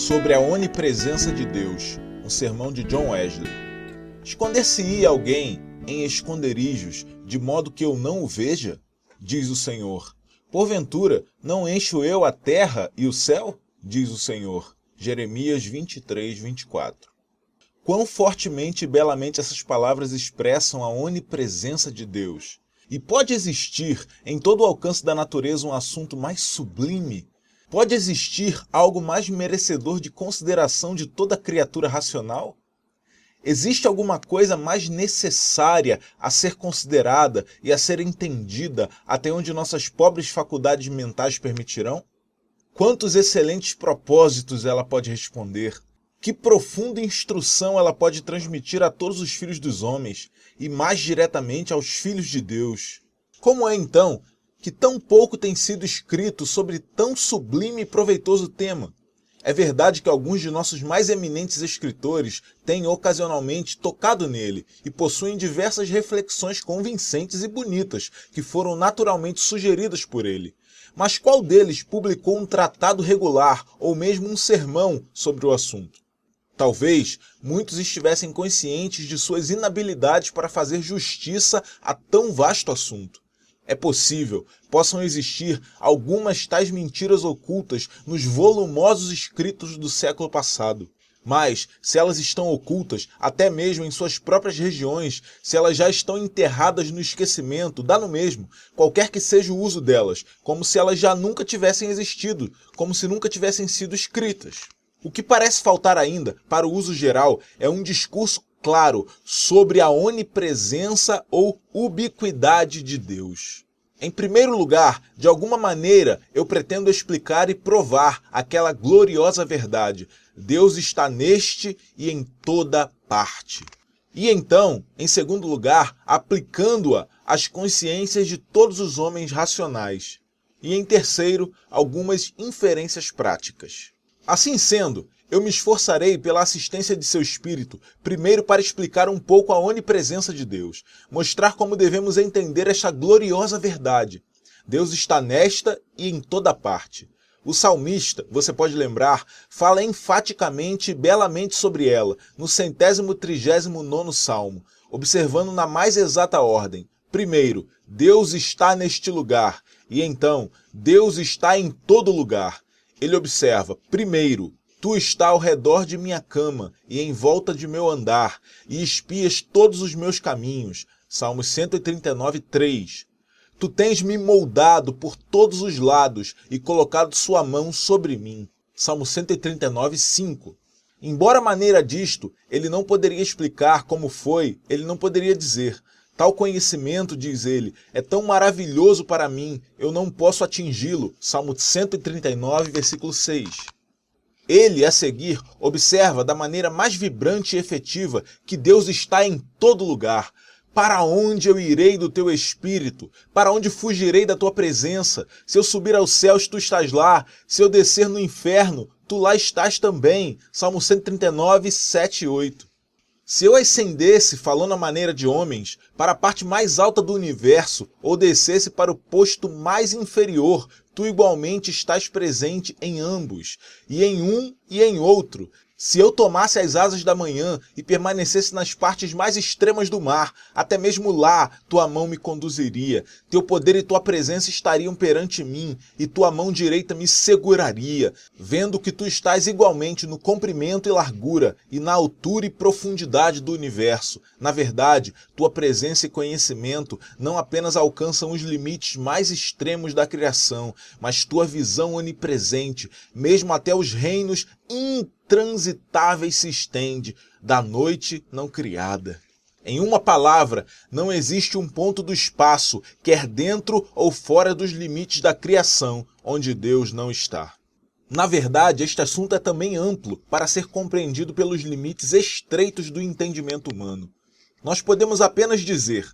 sobre a onipresença de Deus, um sermão de John Wesley. Esconder-se-ia alguém em esconderijos, de modo que eu não o veja? Diz o Senhor. Porventura, não encho eu a terra e o céu? Diz o Senhor. Jeremias 23, 24. Quão fortemente e belamente essas palavras expressam a onipresença de Deus. E pode existir em todo o alcance da natureza um assunto mais sublime? Pode existir algo mais merecedor de consideração de toda criatura racional? Existe alguma coisa mais necessária a ser considerada e a ser entendida até onde nossas pobres faculdades mentais permitirão? Quantos excelentes propósitos ela pode responder? Que profunda instrução ela pode transmitir a todos os filhos dos homens e mais diretamente aos filhos de Deus? Como é então que tão pouco tem sido escrito sobre tão sublime e proveitoso tema? É verdade que alguns de nossos mais eminentes escritores têm ocasionalmente tocado nele e possuem diversas reflexões convincentes e bonitas que foram naturalmente sugeridas por ele. Mas qual deles publicou um tratado regular ou mesmo um sermão sobre o assunto? Talvez muitos estivessem conscientes de suas inabilidades para fazer justiça a tão vasto assunto. É possível, possam existir algumas tais mentiras ocultas nos volumosos escritos do século passado. Mas, se elas estão ocultas, até mesmo em suas próprias regiões, se elas já estão enterradas no esquecimento, dá no mesmo, qualquer que seja o uso delas, como se elas já nunca tivessem existido, como se nunca tivessem sido escritas. O que parece faltar ainda, para o uso geral, é um discurso claro sobre a onipresença ou ubiquidade de Deus. Em primeiro lugar, de alguma maneira, eu pretendo explicar e provar aquela gloriosa verdade. Deus está neste e em toda parte. E então, em segundo lugar, aplicando-a às consciências de todos os homens racionais. E em terceiro, algumas inferências práticas. Assim sendo, eu me esforçarei pela assistência de seu espírito, primeiro para explicar um pouco a onipresença de Deus, mostrar como devemos entender esta gloriosa verdade. Deus está nesta e em toda parte. O salmista, você pode lembrar, fala enfaticamente e belamente sobre ela, no 139º Salmo, observando na mais exata ordem. Primeiro, Deus está neste lugar, e então, Deus está em todo lugar. Ele observa, primeiro, tu está ao redor de minha cama e em volta de meu andar, e espias todos os meus caminhos. Salmos 139, 3. Tu tens me moldado por todos os lados e colocado sua mão sobre mim. Salmo 139, 5. Embora a maneira disto, ele não poderia explicar como foi, ele não poderia dizer. Tal conhecimento, diz ele, é tão maravilhoso para mim, eu não posso atingi-lo. Salmo 139, versículo 6. Ele, a seguir, observa da maneira mais vibrante e efetiva que Deus está em todo lugar. Para onde eu irei do teu espírito? Para onde fugirei da tua presença? Se eu subir aos céus, tu estás lá. Se eu descer no inferno, tu lá estás também. Salmo 139, 7 e 8. Se eu ascendesse, falando à maneira de homens, para a parte mais alta do universo, ou descesse para o posto mais inferior, tu igualmente estás presente em ambos, e em um e em outro. Se eu tomasse as asas da manhã e permanecesse nas partes mais extremas do mar, até mesmo lá tua mão me conduziria, teu poder e tua presença estariam perante mim, e tua mão direita me seguraria, vendo que tu estás igualmente no comprimento e largura, e na altura e profundidade do universo. Na verdade, tua presença e conhecimento não apenas alcançam os limites mais extremos da criação, mas tua visão onipresente, mesmo até os reinos intransitáveis se estende, da noite não criada. Em uma palavra, não existe um ponto do espaço, quer dentro ou fora dos limites da criação, onde Deus não está. Na verdade, este assunto é também amplo para ser compreendido pelos limites estreitos do entendimento humano. Nós podemos apenas dizer: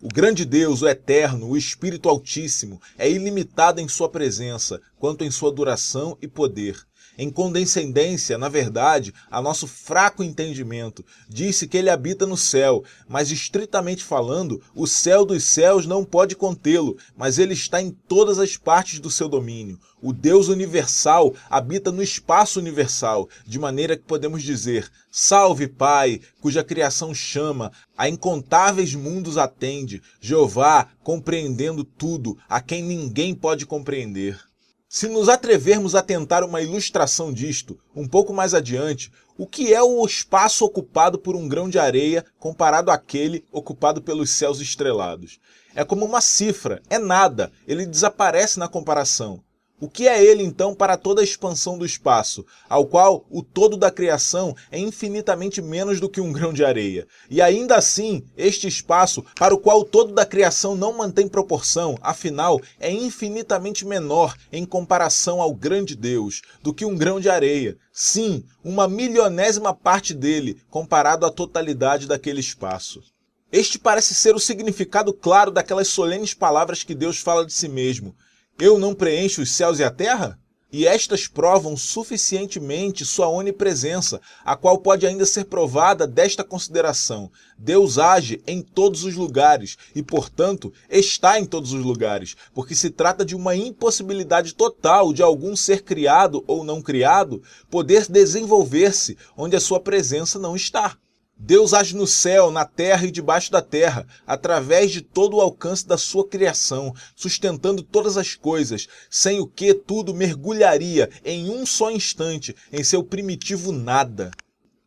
o grande Deus, o Eterno, o Espírito Altíssimo, é ilimitado em sua presença, quanto em sua duração e poder. Em condescendência, na verdade, a nosso fraco entendimento, disse que ele habita no céu, mas estritamente falando, o céu dos céus não pode contê-lo, mas ele está em todas as partes do seu domínio. O Deus universal habita no espaço universal, de maneira que podemos dizer: salve Pai, cuja criação chama, a incontáveis mundos atende, Jeová compreendendo tudo, a quem ninguém pode compreender. Se nos atrevermos a tentar uma ilustração disto, um pouco mais adiante, o que é o espaço ocupado por um grão de areia comparado àquele ocupado pelos céus estrelados? É como uma cifra, é nada, ele desaparece na comparação. O que é ele, então, para toda a expansão do espaço, ao qual o todo da criação é infinitamente menos do que um grão de areia? E ainda assim, este espaço, para o qual o todo da criação não mantém proporção, afinal, é infinitamente menor em comparação ao grande Deus do que um grão de areia. Sim, uma milionésima parte dele, comparado à totalidade daquele espaço. Este parece ser o significado claro daquelas solenes palavras que Deus fala de si mesmo. Eu não preencho os céus e a terra? E estas provam suficientemente sua onipresença, a qual pode ainda ser provada desta consideração. Deus age em todos os lugares e, portanto, está em todos os lugares, porque se trata de uma impossibilidade total de algum ser criado ou não criado poder desenvolver-se onde a sua presença não está. Deus age no céu, na terra e debaixo da terra, através de todo o alcance da sua criação, sustentando todas as coisas, sem o que tudo mergulharia em um só instante em seu primitivo nada.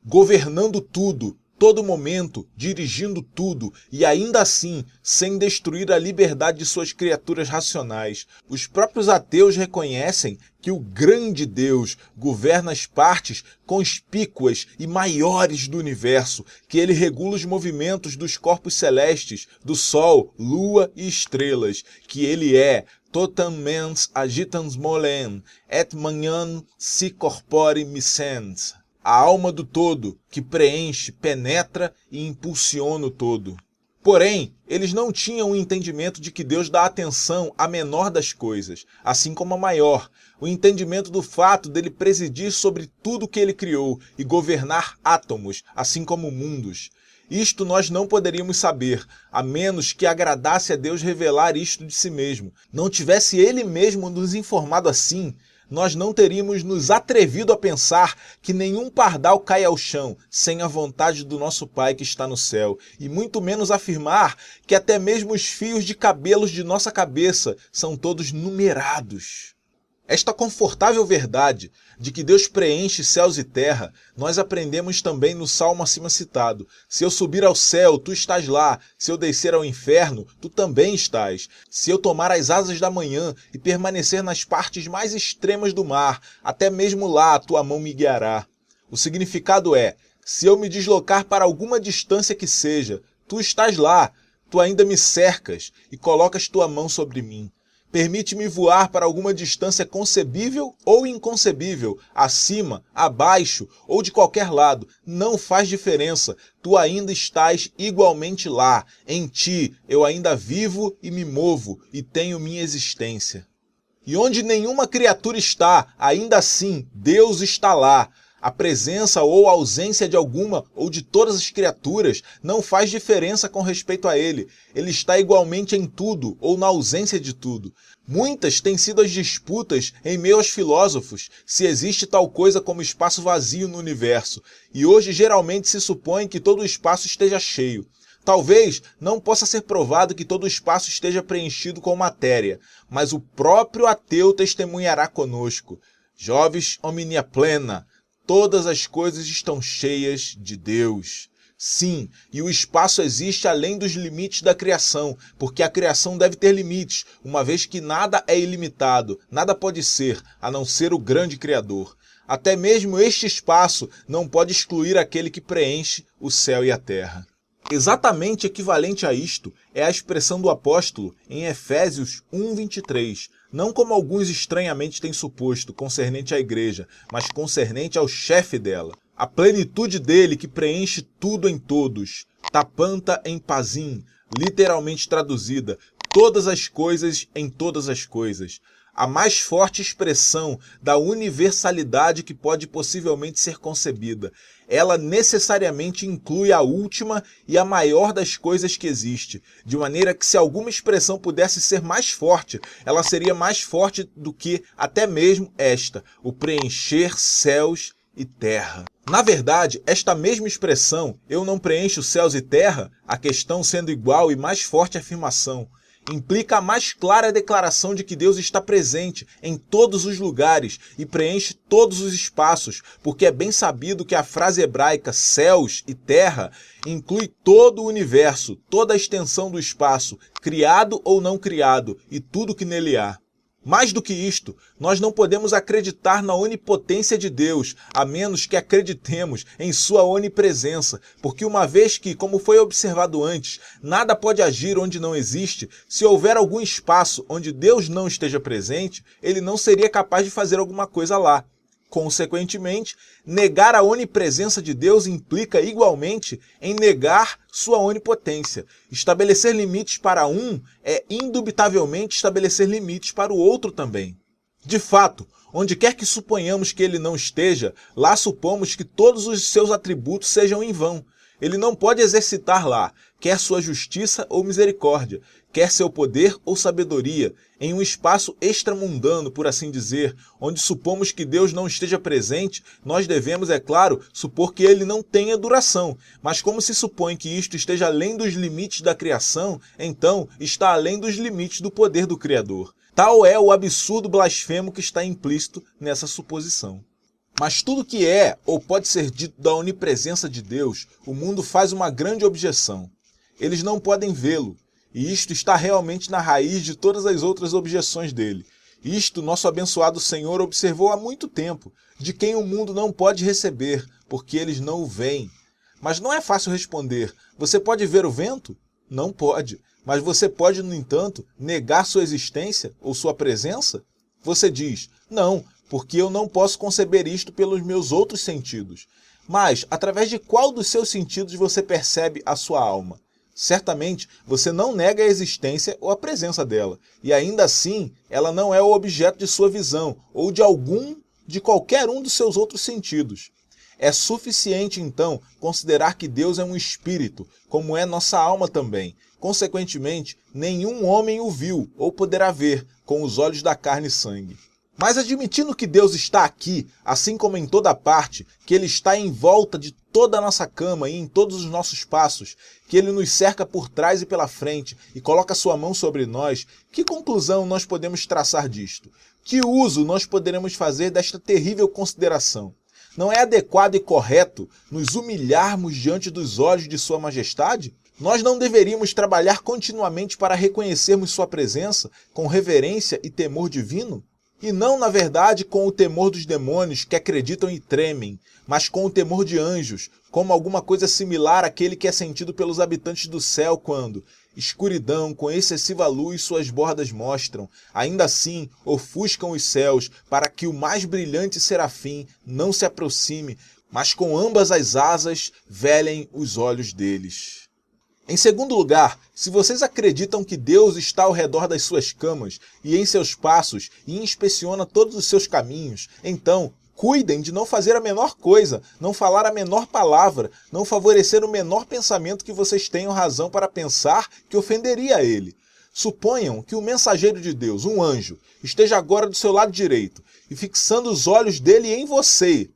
Governando tudo, todo momento, dirigindo tudo, e ainda assim, sem destruir a liberdade de suas criaturas racionais. Os próprios ateus reconhecem que o grande Deus governa as partes conspícuas e maiores do universo, que ele regula os movimentos dos corpos celestes, do Sol, Lua e estrelas, que ele é totam mens agitans molem, et manian si corpore missens. A alma do todo, que preenche, penetra e impulsiona o todo. Porém, eles não tinham o entendimento de que Deus dá atenção à menor das coisas, assim como à maior, o entendimento do fato dele presidir sobre tudo que ele criou e governar átomos, assim como mundos. Isto nós não poderíamos saber, a menos que agradasse a Deus revelar isto de si mesmo. Não tivesse ele mesmo nos informado assim, nós não teríamos nos atrevido a pensar que nenhum pardal cai ao chão sem a vontade do nosso Pai que está no céu, e muito menos afirmar que até mesmo os fios de cabelos de nossa cabeça são todos numerados. Esta confortável verdade de que Deus preenche céus e terra, nós aprendemos também no salmo acima citado. Se eu subir ao céu, tu estás lá. Se eu descer ao inferno, tu também estás. Se eu tomar as asas da manhã e permanecer nas partes mais extremas do mar, até mesmo lá a tua mão me guiará. O significado é: se eu me deslocar para alguma distância que seja, tu estás lá, tu ainda me cercas e colocas tua mão sobre mim. Permite-me voar para alguma distância concebível ou inconcebível, acima, abaixo ou de qualquer lado. Não faz diferença. Tu ainda estás igualmente lá. Em ti eu ainda vivo e me movo e tenho minha existência. E onde nenhuma criatura está, ainda assim Deus está lá. A presença ou a ausência de alguma ou de todas as criaturas não faz diferença com respeito a ele. Ele está igualmente em tudo ou na ausência de tudo. Muitas têm sido as disputas em meio aos filósofos se existe tal coisa como espaço vazio no universo. E hoje geralmente se supõe que todo o espaço esteja cheio. Talvez não possa ser provado que todo o espaço esteja preenchido com matéria, mas o próprio ateu testemunhará conosco. Jovis omnia plena. Todas as coisas estão cheias de Deus. Sim, e o espaço existe além dos limites da criação, porque a criação deve ter limites, uma vez que nada é ilimitado, nada pode ser, a não ser o grande Criador. Até mesmo este espaço não pode excluir aquele que preenche o céu e a terra. Exatamente equivalente a isto é a expressão do apóstolo em Efésios 1:23, não como alguns estranhamente têm suposto concernente à igreja, mas concernente ao chefe dela. A plenitude dele que preenche tudo em todos. Tapanta em pazim, literalmente traduzida, todas as coisas em todas as coisas. a mais forte expressão da universalidade que pode possivelmente ser concebida. Ela necessariamente inclui a última e a maior das coisas que existe, de maneira que se alguma expressão pudesse ser mais forte, ela seria mais forte do que até mesmo esta, o preencher céus e terra. Na verdade, esta mesma expressão, eu não preencho céus e terra, a questão sendo igual e mais forte afirmação, implica a mais clara declaração de que Deus está presente em todos os lugares e preenche todos os espaços, porque é bem sabido que a frase hebraica céus e terra inclui todo o universo, toda a extensão do espaço, criado ou não criado, e tudo que nele há. Mais do que isto, nós não podemos acreditar na onipotência de Deus, a menos que acreditemos em sua onipresença, porque uma vez que, como foi observado antes, nada pode agir onde não existe, se houver algum espaço onde Deus não esteja presente, ele não seria capaz de fazer alguma coisa lá. Consequentemente, negar a onipresença de Deus implica igualmente em negar sua onipotência. Estabelecer limites para um é indubitavelmente estabelecer limites para o outro também. De fato, onde quer que suponhamos que ele não esteja, lá supomos que todos os seus atributos sejam em vão. Ele não pode exercitar lá, quer sua justiça ou misericórdia, quer seu poder ou sabedoria, em um espaço extramundano, por assim dizer, onde supomos que Deus não esteja presente, nós devemos, é claro, supor que ele não tenha duração. Mas como se supõe que isto esteja além dos limites da criação, então está além dos limites do poder do Criador. Tal é o absurdo blasfemo que está implícito nessa suposição. Mas tudo que é ou pode ser dito da onipresença de Deus, o mundo faz uma grande objeção. Eles não podem vê-lo, e isto está realmente na raiz de todas as outras objeções dele. Isto nosso abençoado Senhor observou há muito tempo, de quem o mundo não pode receber, porque eles não o veem. Mas não é fácil responder. Você pode ver o vento? Não pode. Mas você pode, no entanto, negar sua existência ou sua presença? Você diz, não, porque eu não posso conceber isto pelos meus outros sentidos. Mas, através de qual dos seus sentidos você percebe a sua alma? Certamente, você não nega a existência ou a presença dela, e ainda assim, ela não é o objeto de sua visão, ou de qualquer um dos seus outros sentidos. É suficiente, então, considerar que Deus é um espírito, como é nossa alma também. Consequentemente, nenhum homem o viu ou poderá ver com os olhos da carne e sangue. Mas admitindo que Deus está aqui, assim como em toda parte, que Ele está em volta de toda a nossa cama e em todos os nossos passos, que Ele nos cerca por trás e pela frente e coloca sua mão sobre nós, que conclusão nós podemos traçar disto? Que uso nós poderemos fazer desta terrível consideração? Não é adequado e correto nos humilharmos diante dos olhos de Sua Majestade? Nós não deveríamos trabalhar continuamente para reconhecermos Sua presença com reverência e temor divino? E não, na verdade, com o temor dos demônios que acreditam e tremem, mas com o temor de anjos, como alguma coisa similar àquele que é sentido pelos habitantes do céu quando, escuridão com excessiva luz suas bordas mostram, ainda assim ofuscam os céus para que o mais brilhante serafim não se aproxime, mas com ambas as asas velem os olhos deles. Em segundo lugar, se vocês acreditam que Deus está ao redor das suas camas e em seus passos e inspeciona todos os seus caminhos, então cuidem de não fazer a menor coisa, não falar a menor palavra, não favorecer o menor pensamento que vocês tenham razão para pensar que ofenderia a Ele. Suponham que o mensageiro de Deus, um anjo, esteja agora do seu lado direito e fixando os olhos dele em você.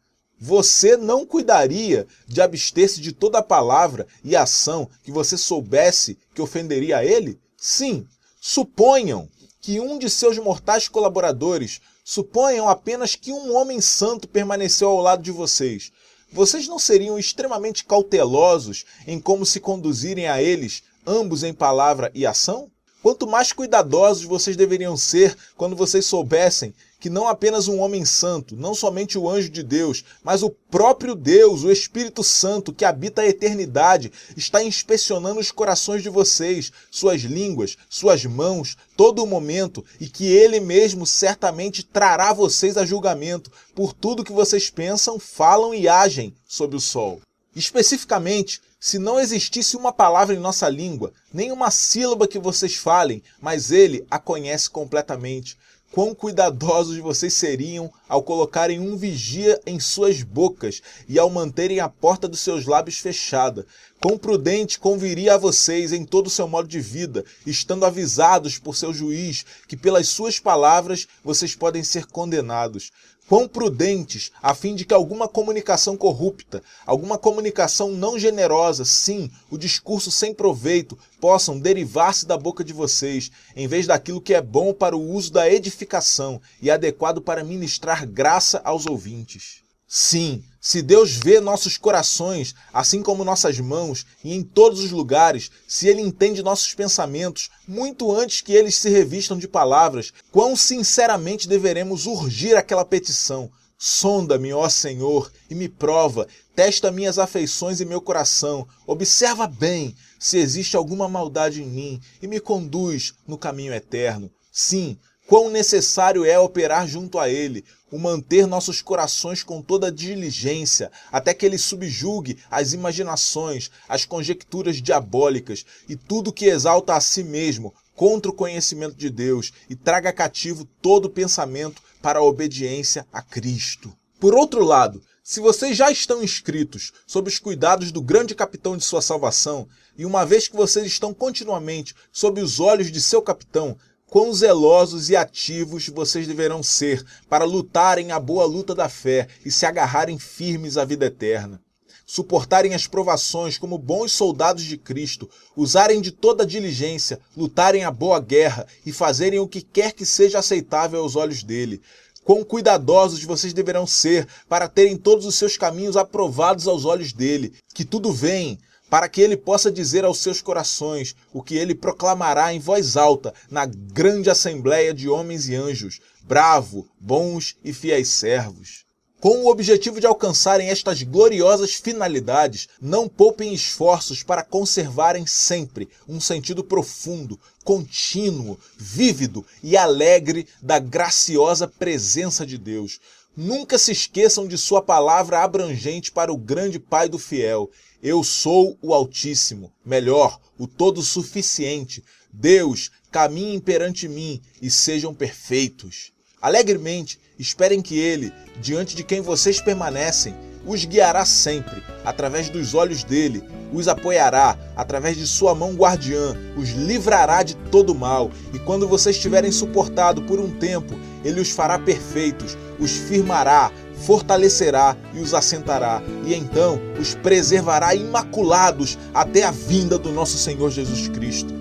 Você não cuidaria de abster-se de toda palavra e ação que você soubesse que ofenderia a ele? Sim, suponham que um de seus mortais colaboradores, suponham apenas que um homem santo permaneceu ao lado de vocês. Vocês não seriam extremamente cautelosos em como se conduzirem a eles, ambos em palavra e ação? Quanto mais cuidadosos vocês deveriam ser quando vocês soubessem que não apenas um homem santo, não somente o anjo de Deus, mas o próprio Deus, o Espírito Santo, que habita a eternidade, está inspecionando os corações de vocês, suas línguas, suas mãos, todo o momento, e que Ele mesmo certamente trará vocês a julgamento por tudo que vocês pensam, falam e agem sob o sol. Especificamente, se não existisse uma palavra em nossa língua, nem uma sílaba que vocês falem, mas Ele a conhece completamente. quão cuidadosos vocês seriam ao colocarem um vigia em suas bocas e ao manterem a porta dos seus lábios fechada. Quão prudente conviria a vocês em todo o seu modo de vida, estando avisados por seu juiz que pelas suas palavras vocês podem ser condenados. Quão prudentes, a fim de que alguma comunicação corrupta, alguma comunicação não generosa, sim, o discurso sem proveito, possam derivar-se da boca de vocês, em vez daquilo que é bom para o uso da edificação e adequado para ministrar graça aos ouvintes. Sim, se Deus vê nossos corações, assim como nossas mãos, e em todos os lugares, se Ele entende nossos pensamentos, muito antes que eles se revistam de palavras, quão sinceramente deveremos urgir aquela petição: sonda-me, ó Senhor, e me prova, testa minhas afeições e meu coração, observa bem se existe alguma maldade em mim, e me conduz no caminho eterno. Sim, quão necessário é operar junto a Ele, o manter nossos corações com toda diligência, até que Ele subjugue as imaginações, as conjecturas diabólicas e tudo que exalta a si mesmo contra o conhecimento de Deus e traga cativo todo pensamento para a obediência a Cristo. Por outro lado, se vocês já estão inscritos sob os cuidados do grande capitão de sua salvação, e uma vez que vocês estão continuamente sob os olhos de seu capitão, quão zelosos e ativos vocês deverão ser para lutarem a boa luta da fé e se agarrarem firmes à vida eterna. Suportarem as provações como bons soldados de Cristo, usarem de toda diligência, lutarem a boa guerra e fazerem o que quer que seja aceitável aos olhos dele. Quão cuidadosos vocês deverão ser para terem todos os seus caminhos aprovados aos olhos dele, que tudo veem, para que ele possa dizer aos seus corações o que ele proclamará em voz alta na grande assembleia de homens e anjos: bravo, bons e fiéis servos. Com o objetivo de alcançarem estas gloriosas finalidades, não poupem esforços para conservarem sempre um sentido profundo, contínuo, vívido e alegre da graciosa presença de Deus. Nunca se esqueçam de sua palavra abrangente para o grande Pai do fiel: eu sou o Altíssimo, melhor, o Todo-Suficiente. Deus, caminhem perante mim e sejam perfeitos. Alegremente, esperem que Ele, diante de quem vocês permanecem, os guiará sempre, através dos olhos dele, os apoiará, através de sua mão guardiã, os livrará de todo mal, e quando vocês tiverem suportado por um tempo, Ele os fará perfeitos, os firmará, fortalecerá e os assentará, e então os preservará imaculados até a vinda do nosso Senhor Jesus Cristo.